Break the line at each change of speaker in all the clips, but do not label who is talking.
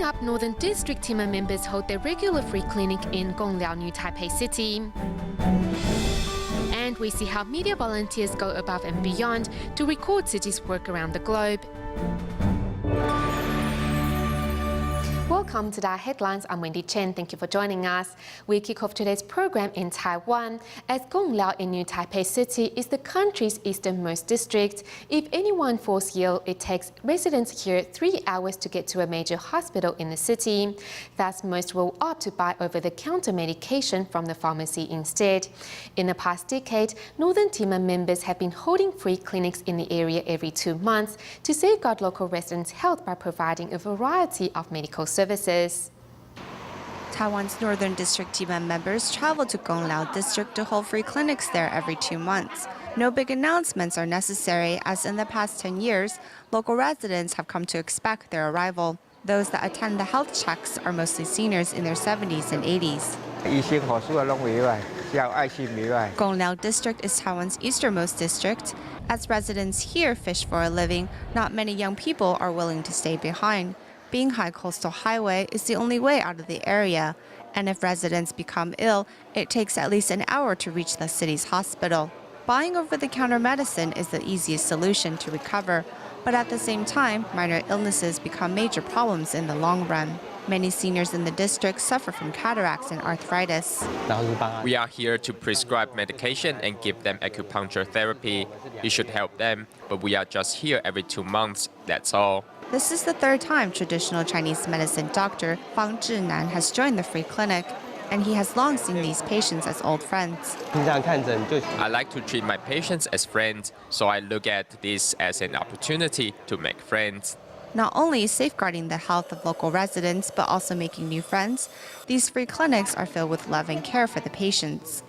up, Northern District TIMA members hold their regular free clinic in Gongliao, New Taipei City. And we see how media volunteers go above and beyond to record Tzu Chi's work around the globe. Welcome to the headlines. I'm Wendy Chen. Thank you for joining us. We kick off today's program in Taiwan, as Gongliao in New Taipei City is the country's easternmost district. If anyone falls ill, it takes residents here 3 hours to get to a major hospital in the city. Thus, most will opt to buy over-the-counter medication from the pharmacy instead. In the past decade, Northern TIMA members have been holding free clinics in the area every 2 months to safeguard local residents' health by providing a variety of medical services.
Taiwan's Northern District TIMA members travel to Gongliao District to hold free clinics there every 2 months. No big announcements are necessary, as in the past 10 years, local residents have come to expect their arrival. Those that attend the health checks are mostly seniors in their 70s and 80s. Gongliao District is Taiwan's easternmost district. As residents here fish for a living, not many young people are willing to stay behind. Being high coastal highway is the only way out of the area, and if residents become ill, it takes at least an hour to reach the city's hospital. Buying over-the-counter medicine is the easiest solution to recover, but at the same time, minor illnesses become major problems in the long run. Many seniors in the district suffer from cataracts and arthritis.
We are here to prescribe medication and give them acupuncture therapy. It should help them, but we are just here every 2 months, that's all.
This is the third time traditional Chinese medicine doctor Fang Zhinan has joined the free clinic, and he has long seen these patients as old friends.
I like to treat my patients as friends, so I look at this as an opportunity to make friends.
Not only safeguarding the health of local residents, but also making new friends, these free clinics are filled with love and care for the patients.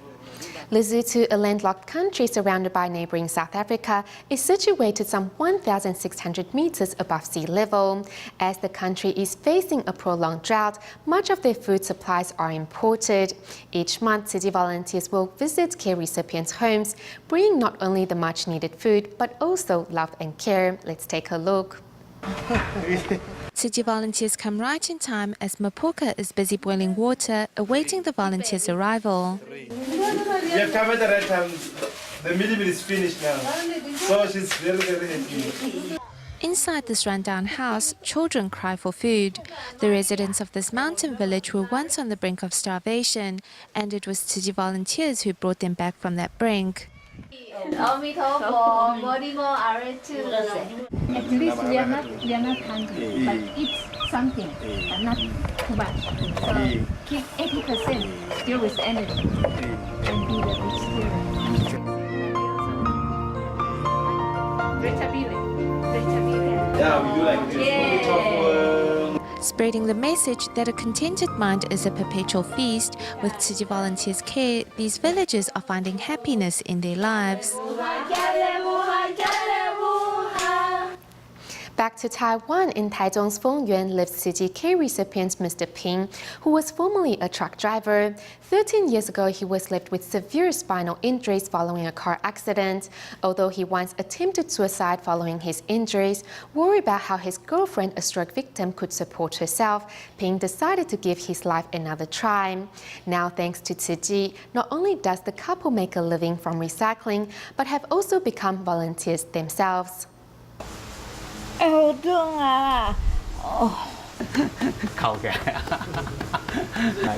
Lesotho, a landlocked country surrounded by neighboring South Africa, is situated some 1,600 meters above sea level. As the country is facing a prolonged drought, much of their food supplies are imported. Each month, Tzu Chi volunteers will visit care recipients' homes, bringing not only the much-needed food, but also love and care. Let's take a look.
Tzu Chi volunteers come right in time as Mapoka is busy boiling water, awaiting the volunteers' arrival.
You have come at the right time. The meal is finished now. So she's very, very happy.
Inside this rundown house, children cry for food. The residents of this mountain village were once on the brink of starvation, and it was Tzu Chi volunteers who brought them back from that brink.
At least we are not hungry, but eat something, but not too much. So keep 80% still with energy and be the vegetarian.
Yeah, we do like this.
Spreading the message that a contented mind is a perpetual feast, with Tzu Chi volunteers' care, these villagers are finding happiness in their lives.
Back to Taiwan, in Taichung's Fengyuan lives Tzu Chi care recipient Mr. Ping, who was formerly a truck driver. 13 years ago, he was left with severe spinal injuries following a car accident. Although he once attempted suicide following his injuries, worried about how his girlfriend, a stroke victim, could support herself, Ping decided to give his life another try. Now, thanks to Tzu Chi, not only does the couple make a living from recycling, but have also become volunteers themselves.
好痛啊！哦，
靠嘅，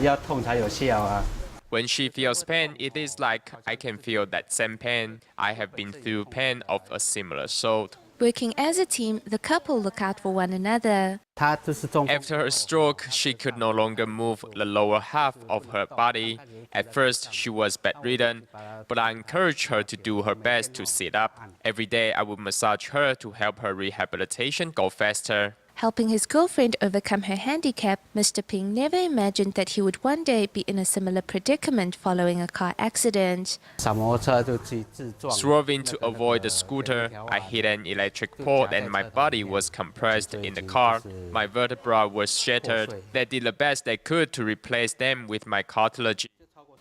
要痛才有效啊。
When she feels pain, it is like I can feel that same pain. I have been through pain of a similar sort.
Working as a team, the couple look out for one another.
After her stroke, she could no longer move the lower half of her body. At first, she was bedridden, but I encouraged her to do her best to sit up. Every day, I would massage her to help her rehabilitation go faster.
Helping his girlfriend overcome her handicap, Mr. Ping never imagined that he would one day be in a similar predicament following a car accident.
Swerving to avoid the scooter, I hit an electric pole and my body was compressed in the car. My vertebrae were shattered. They did the best they could to replace them with my cartilage.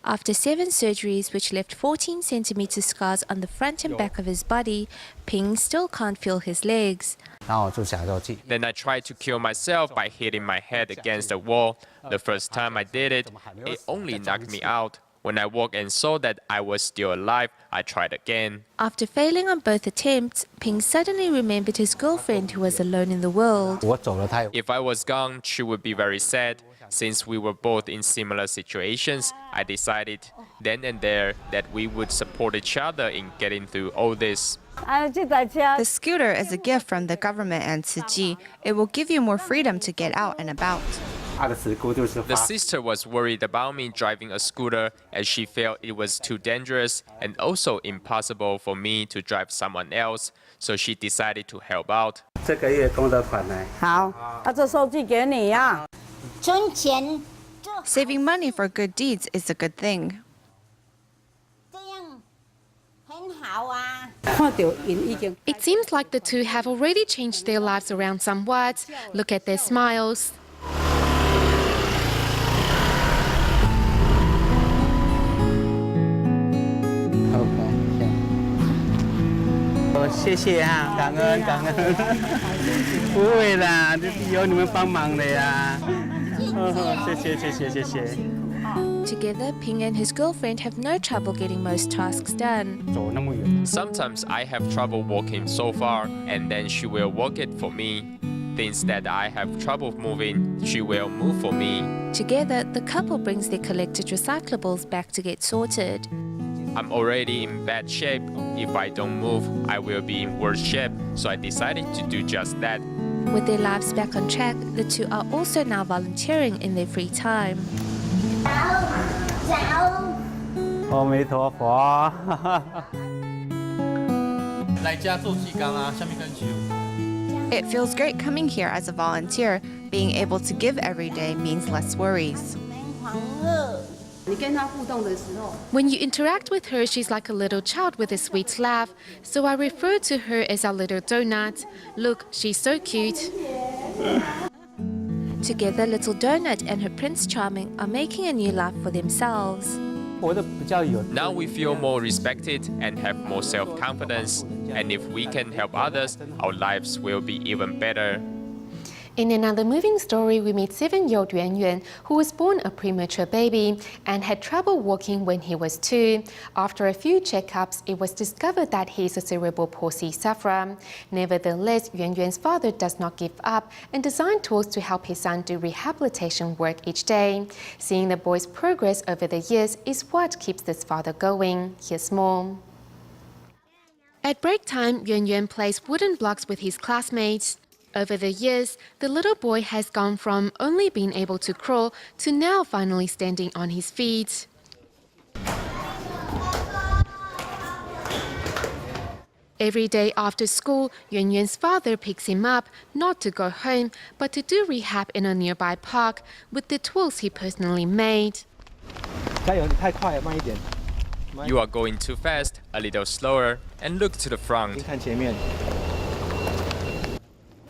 After 7 surgeries which left 14 centimeter scars on the front and back of his body, Ping still can't feel his legs.
Then I tried to kill myself by hitting my head against the wall. The first time I did it, it only knocked me out. When I woke and saw that I was still alive, I tried again.
After failing on both attempts, Ping suddenly remembered his girlfriend who was alone in the world.
If I was gone, she would be very sad. Since we were both in similar situations, I decided then and there that we would support each other in getting through all this.
The scooter is a gift from the government and Tzu Chi. It will give you more freedom to get out and about.
The sister was worried about me driving a scooter as she felt it was too dangerous and also impossible for me to drive someone else, so she decided to help out.
这个月功德款来。
好，这收据给你呀。
存钱，
Saving money for good deeds is a good thing.
这样很好啊。
It seems like the two have already changed their lives around somewhat. Look at their smiles.
OK， 谢谢啊，感恩感恩。不会啦，有你们帮忙的呀。谢谢谢谢谢谢。
Together, Ping and his girlfriend have no trouble getting most tasks done.
走那么远。
Sometimes I have trouble walking so far, and then she will walk it for me. Things that I have trouble moving, she will move for me.
Together, the couple brings their collected recyclables back to get sorted.
I'm already in bad shape. If I don't move, I will be in worse shape, so I decided to do just that.
With their lives back on track, the two are also now volunteering in their free time.
阿弥陀佛。
来家做志工啊，下面跟球。
It feels great coming here as a volunteer. Being able to give every day means less worries.
When you interact with her, she's like a little child with a sweet laugh. So I refer to her as our little donut. Look, she's so cute.
Together, Little Donut and her Prince Charming are making a new life for themselves.
活得比较有。
Now we feel more respected and have more self-confidence. And if we can help others, our lives will be even better.
In another moving story, we meet 7-year-old Yuan Yuan, who was born a premature baby and had trouble walking when he was 2. After a few checkups, it was discovered that he is a cerebral palsy sufferer. Nevertheless, Yuan Yuan's father does not give up and designed tools to help his son do rehabilitation work each day. Seeing the boy's progress over the years is what keeps this father going. Here's more. At break time, Yuan Yuan plays wooden blocks with his classmates. Over the years, the little boy has gone from only being able to crawl to now finally standing on his feet. Every day after school, Yuan Yuan's father picks him up, not to go home, but to do rehab in a nearby park with the tools he personally made.
加油，你太快了，慢一点。
You are going too fast, a little slower, and look to the front.
您看前面。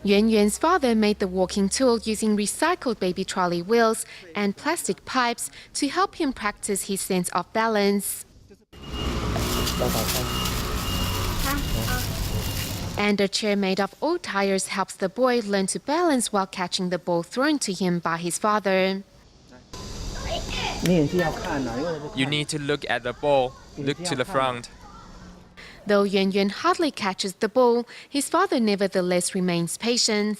Yuan Yuan's father made the walking tool using recycled baby trolley wheels and plastic pipes to help him practice his sense of balance. And a chair made of old tires helps the boy learn to balance while catching the ball thrown to him by his father.
You need to look at the ball, look to the front.
Though Yuan Yuan hardly catches the ball, his father nevertheless remains patient.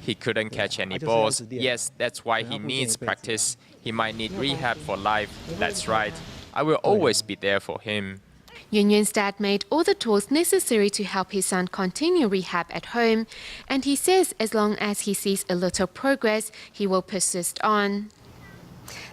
He couldn't catch any balls. Yes, that's why he needs practice. He might need rehab for life. That's right. I will always be there for him.
Yuan Yuan's dad made all the tools necessary to help his son continue rehab at home, and he says as long as he sees a little progress, he will persist on.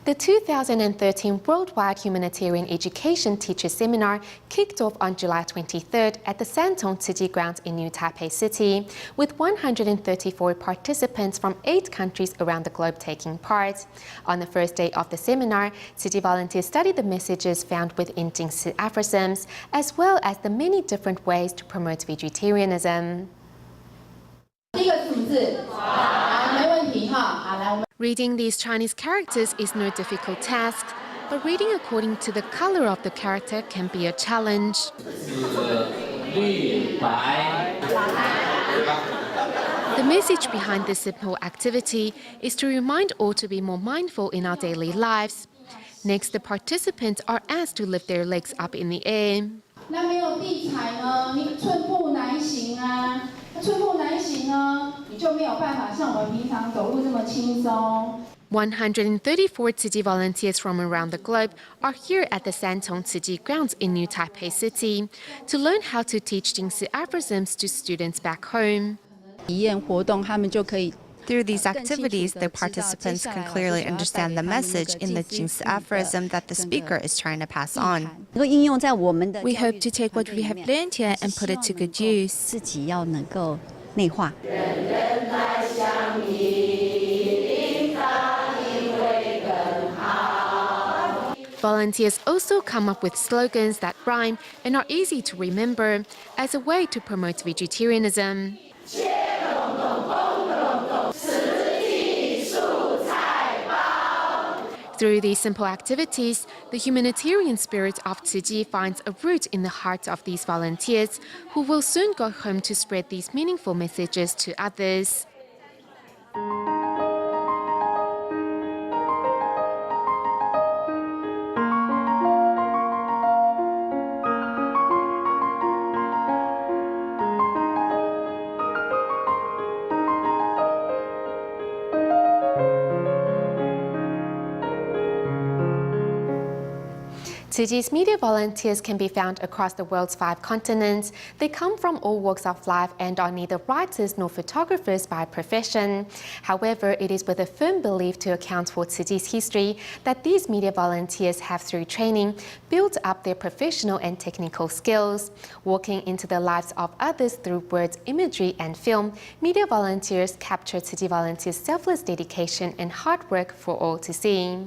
The 2013 Worldwide Humanitarian Education Teachers Seminar kicked off on July 23rd at the Santong Tzu Chi grounds in New Taipei City, with 134 participants from 8 countries around the globe taking part. On the first day of the seminar, Tzu Chi volunteers studied the messages found within Jingsi aphorisms, as well as the many different ways to promote vegetarianism. Reading these Chinese characters is no difficult task, but reading according to the color of the character can be a challenge. The message behind this simple activity is to remind all to be more mindful in our daily lives. Next, the participants are asked to lift their legs up in the air.
那没有地踩呢，你寸步难行啊！寸步难行呢，你就没有办法像我们平常走路这么轻松。
134 Tzu Chi volunteers from around the globe are here at the Santong Tzu Chi grounds in New Taipei City to learn how to teach Jingsi aphorisms to students back home.
体验活动，他们就可以
Through these activities, the participants can clearly understand the message in the Jingsi aphorism that the speaker is trying to pass on.
能够应用在我们的
We hope to take what we have learned here and put it to good use.
自己要能够内化。
Volunteers also come up with slogans that rhyme and are easy to remember as a way to promote vegetarianism. Through these simple activities, the humanitarian spirit of Tzu Chi finds a root in the hearts of these volunteers, who will soon go home to spread these meaningful messages to others. Tzu Chi's media volunteers can be found across the world's 5 continents. They come from all walks of life and are neither writers nor photographers by profession. However, it is with a firm belief to account for Tzu Chi's history that these media volunteers have, through training, built up their professional and technical skills. Walking into the lives of others through words, imagery, and film, media volunteers capture Tzu Chi volunteers' selfless dedication and hard work for all to see.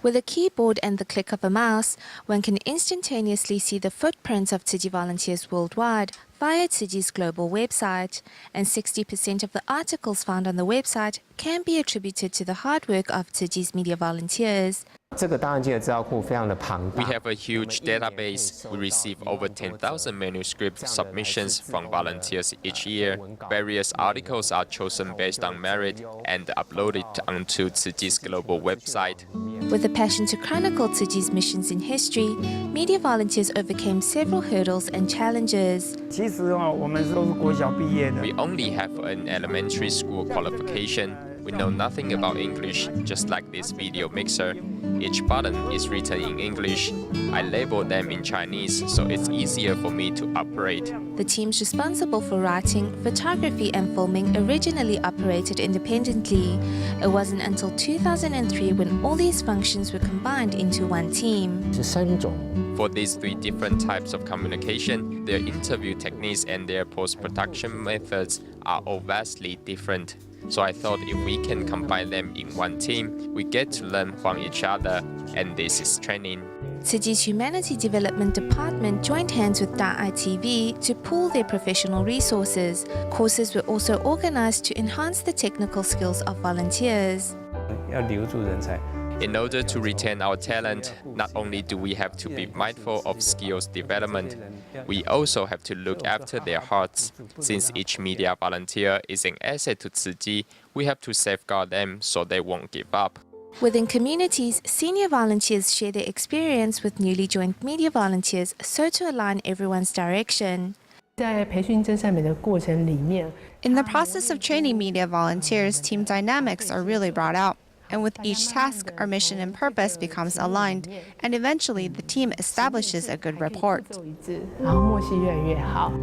With a keyboard and the click of a mouse, one can instantaneously see the footprints of Tzu Chi volunteers worldwide via Tzu Chi's global website, and 60% of the articles found on the website can be attributed to the hard work of Tzu Chi's media volunteers.
We have a huge database. We receive over 10,000 manuscript submissions from volunteers each year. Various articles are chosen based on merit and uploaded onto Tzu Chi's global website.
With a passion to chronicle Tzu Chi's missions in history, media volunteers overcame several hurdles and challenges.
We only have an elementary school qualification. We know nothing about English, just like this video mixer. Each button is written in English. I label them in Chinese, so it's easier for me to operate.
The teams responsible for writing, photography, and filming originally operated independently. It wasn't until 2003 when all these functions were combined into one team.
For these 3 different types of communication, their interview techniques and their post-production methods are all vastly different. So I thought if we can combine them in one team, we get to learn from each other, and this is training.
Tzu Chi's Humanity Development Department joined hands with Taipei TV to pool their professional resources. Courses were also organized to enhance the technical skills of volunteers.
In order to retain our talent, not only do we have to be mindful of skills development, we also have to look after their hearts. Since each media volunteer is an asset to Tzu Chi, we have to safeguard them so they won't give up.
Within communities, senior volunteers share their experience with newly joined media volunteers so to align everyone's direction.
In the process of training media volunteers, team dynamics are really brought out. And with each task, our mission and purpose becomes aligned, and eventually the team establishes a good rapport.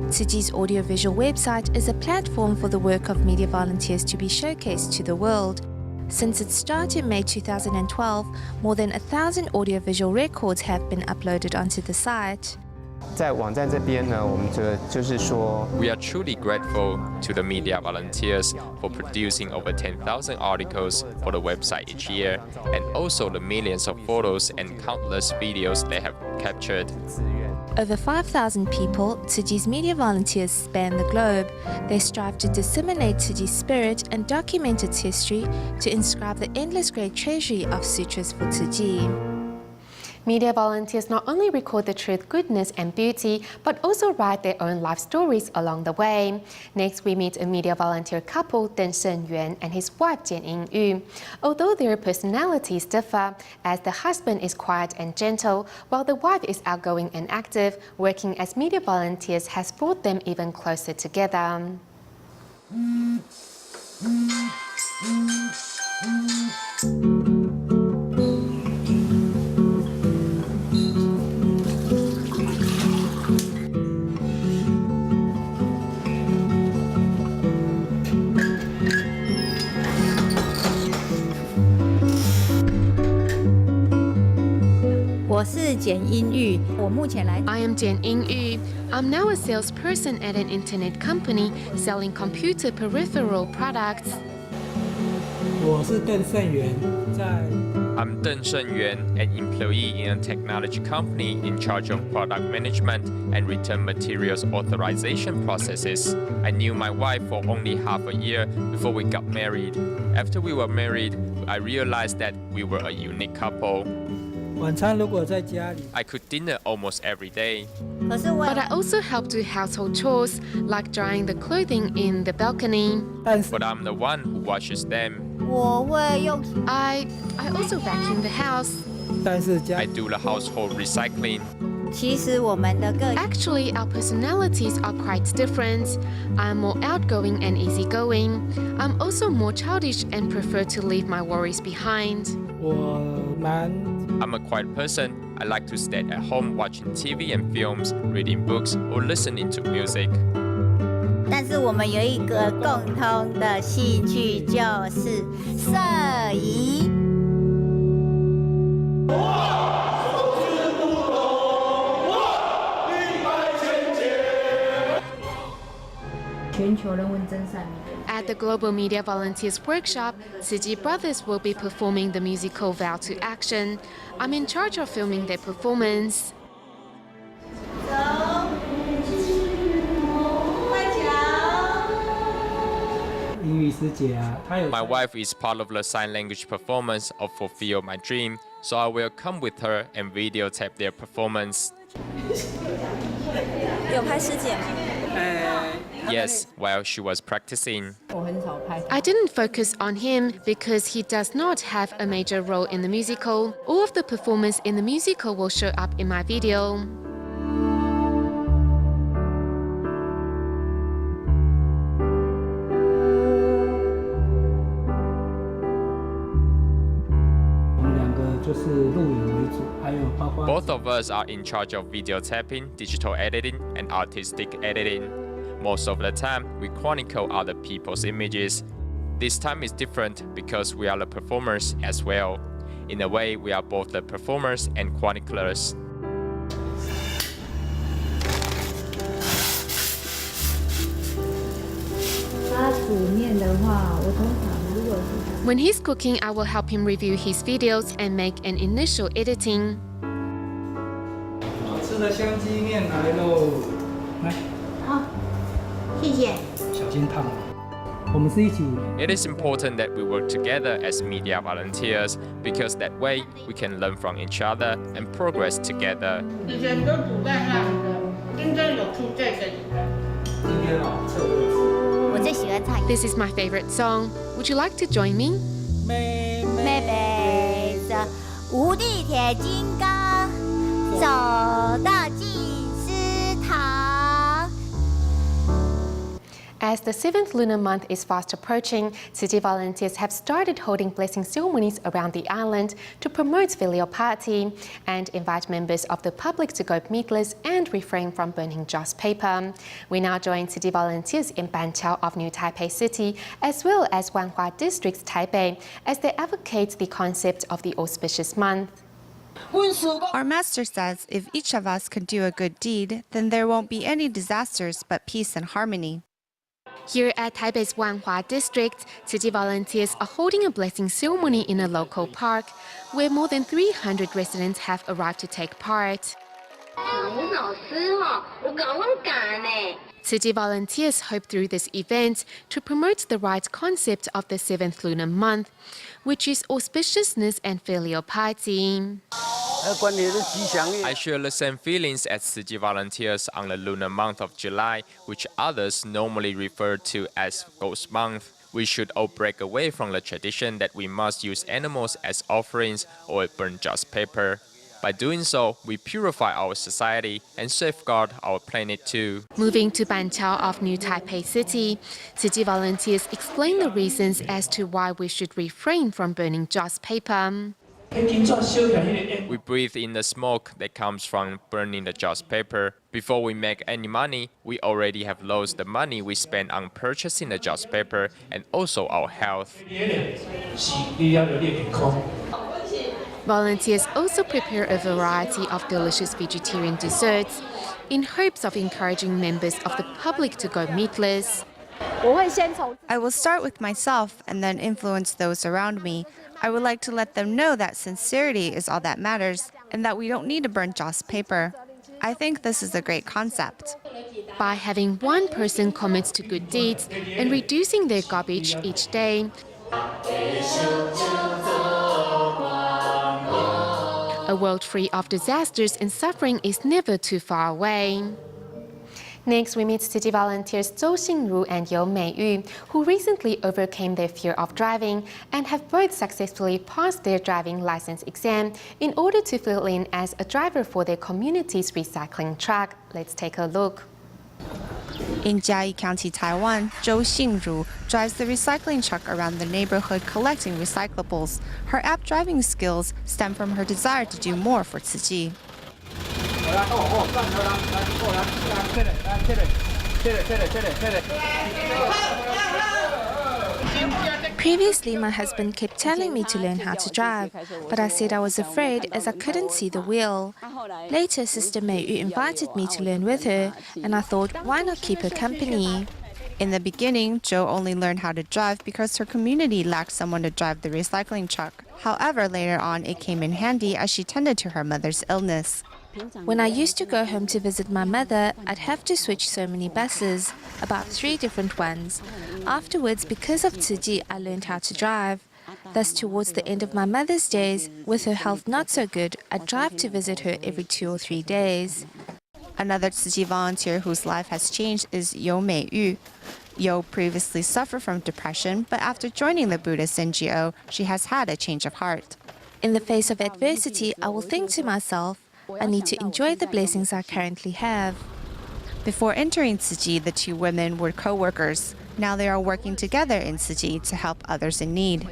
Tzu Chi's audiovisual website is a platform for the work of media volunteers to be showcased to the world. Since its start in May 2012, more than 1,000 audiovisual records have been uploaded onto the site.
We are truly grateful to the media volunteers for producing over 10,000 articles for the website each year, and also the millions of photos and countless videos they have captured.
Over 5,000 people, Tzu Chi's media volunteers span the globe. They strive to disseminate Tzu Chi's spirit and document its history to inscribe the endless great treasury of sutras for Tzu Chi.
Media volunteers not only record the truth, goodness and beauty, but also write their own life stories along the way. Next, we meet a media volunteer couple, Deng Shenyuan and his wife, Jian Yingyu. Although their personalities differ, as the husband is quiet and gentle, while the wife is outgoing and active, working as media volunteers has brought them even closer together. I am Jian Yingyu. I'm now a salesperson at an internet company selling computer peripheral products.
I'm Deng Shenyuan, an employee in a technology company in charge of product management and return materials authorization processes. I knew my wife for only half a year before we got married. After we were married, I realized that we were a unique couple. I cook dinner almost every day.
But I also help do household chores, like drying the clothing in the balcony.
But I'm the one who washes them.
I also vacuum the house.
I do the household recycling.
Actually, our personalities are quite different. I'm more outgoing and easygoing. I'm also more childish and prefer to leave my worries behind.
I'm a quiet person. I like to stay at home watching TV and films, reading books, or listening to music.
但是我们有一个共同的兴趣，就是摄影。
At the Global Media Volunteers Workshop, Tzu Chi brothers will be performing the musical Vow to Action. I'm in charge of filming their performance.
My wife is part of the sign language performance of Fulfill My Dream, so I will come with her and videotape their performance. Yes, while she was practicing.
I didn't focus on him because he does not have a major role in the musical. All of the performers in the musical will show up in my video.
Both of us are in charge of videotaping, digital editing, and artistic editing. Most of the time, we chronicle other people's images. This time is different because we are the performers as well. In a way, we are both the performers and chroniclers.
When he's cooking, I will help him review his videos and make an initial editing.
It is important that we work together as media volunteers because that way we can learn from each other and progress together.
This is my favorite song. Would you like to join me?
妹背着无地铁金刚，走到祭司堂。
As the 7th lunar month is fast approaching, Tzu Chi volunteers have started holding blessing ceremonies around the island to promote filial piety and invite members of the public to go meatless and refrain from burning joss paper. We now join Tzu Chi volunteers in Banqiao of New Taipei City, as well as Wanhua District, Taipei, as they advocate the concept of the auspicious month.
Our master says if each of us can do a good deed, then there won't be any disasters but peace and harmony.
Here at Taipei's Wanhua District, Tzu Chi volunteers are holding a blessing ceremony in a local park, where more than 300 residents have arrived to take part. Tzu Chi volunteers hope through this event to promote the right concept of the 7th lunar month, which is auspiciousness and filial piety.
I share the same feelings as Tzu Chi volunteers on the lunar month of July, which others normally refer to as Ghost Month. We should all break away from the tradition that we must use animals as offerings or burn just paper. By doing so, we purify our society and safeguard our planet too.
Moving to Banqiao of New Taipei City, Tzu Chi volunteers explain the reasons as to why we should refrain from burning just paper.
We breathe in the smoke that comes from burning the just paper. Before we make any money, we already have lost the money we spend on purchasing the just paper and also our health.
Volunteers also prepare a variety of delicious vegetarian desserts in hopes of encouraging members of the public to go meatless.
I will start with myself and then influence those around me. I would like to let them know that sincerity is all that matters and that we don't need to burn just paper. I think this is a great concept.
By having one person commit to good deeds and reducing their garbage each day, a world free of disasters and suffering is never too far away. Next, we meet Tzu Chi volunteers Zhou Xingru and You Meiyu, who recently overcame their fear of driving and have both successfully passed their driving license exam in order to fill in as a driver for their community's recycling truck. Let's take a look.
In Jiayi County, Taiwan, Zhou Xingru drives the recycling truck around the neighborhood collecting recyclables. Her apt driving skills stem from her desire to do more for Tzu Chi.
Previously, my husband kept telling me to learn how to drive, but I said I was afraid as I couldn't see the wheel. Later, Sister Meiyu invited me to learn with her, and I thought, why not keep her company?
In the beginning, Zhou only learned how to drive because her community lacked someone to drive the recycling truck. However, later on, it came in handy as she tended to her mother's illness.
When I used to go home to visit my mother, I'd have to switch so many buses, about 3 different ones. Afterwards, because of Tzu Chi, I learned how to drive. Thus, towards the end of my mother's days, with her health not so good, I'd drive to visit her every 2 or 3 days.
Another Tzu Chi volunteer whose life has changed is You Meiyu. You previously suffered from depression, but after joining the Buddhist NGO, she has had a change of heart.
In the face of adversity, I will think to myself, I need to enjoy the blessings I currently have.
Before entering Tzu Chi, the two women were co-workers. Now they are working together in Tzu Chi to help others in need.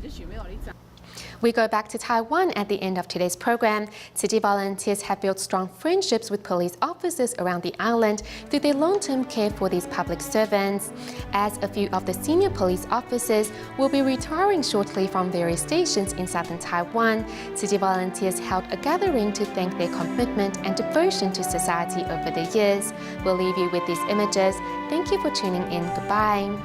We go back to Taiwan at the end of today's program. Tzu Chi volunteers have built strong friendships with police officers around the island through their long-term care for these public servants. As a few of the senior police officers will be retiring shortly from various stations in southern Taiwan, Tzu Chi volunteers held a gathering to thank their commitment and devotion to society over the years. We'll leave you with these images. Thank you for tuning in. Goodbye.